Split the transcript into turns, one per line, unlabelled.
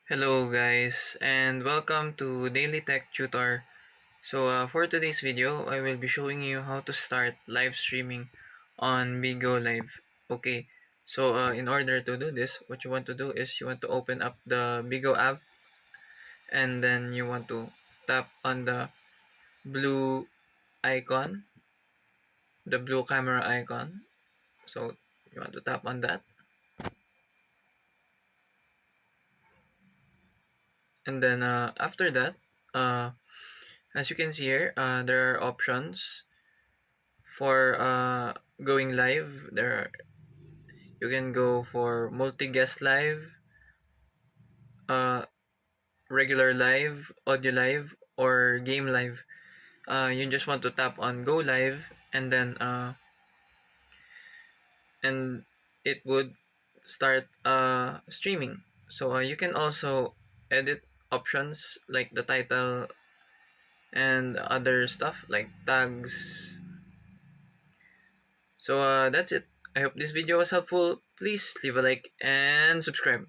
Hello guys and welcome to Daily Tech Tutor. For today's video, I will be showing you how to start live streaming on Bigo Live. Okay, in order to do this, what you want to do is you want to open up the Bigo app and then you want to tap on the blue icon, the blue camera icon. So you want to tap on that, and then after that, uh, as you can see here, there are options for going live. You can go for multi-guest live, uh, regular live, audio live, or game live. You just want to tap on go live, and then and it would start streaming. You can also edit options like the title and other stuff like tags. That's it. I hope this video was helpful. Please leave a like and subscribe.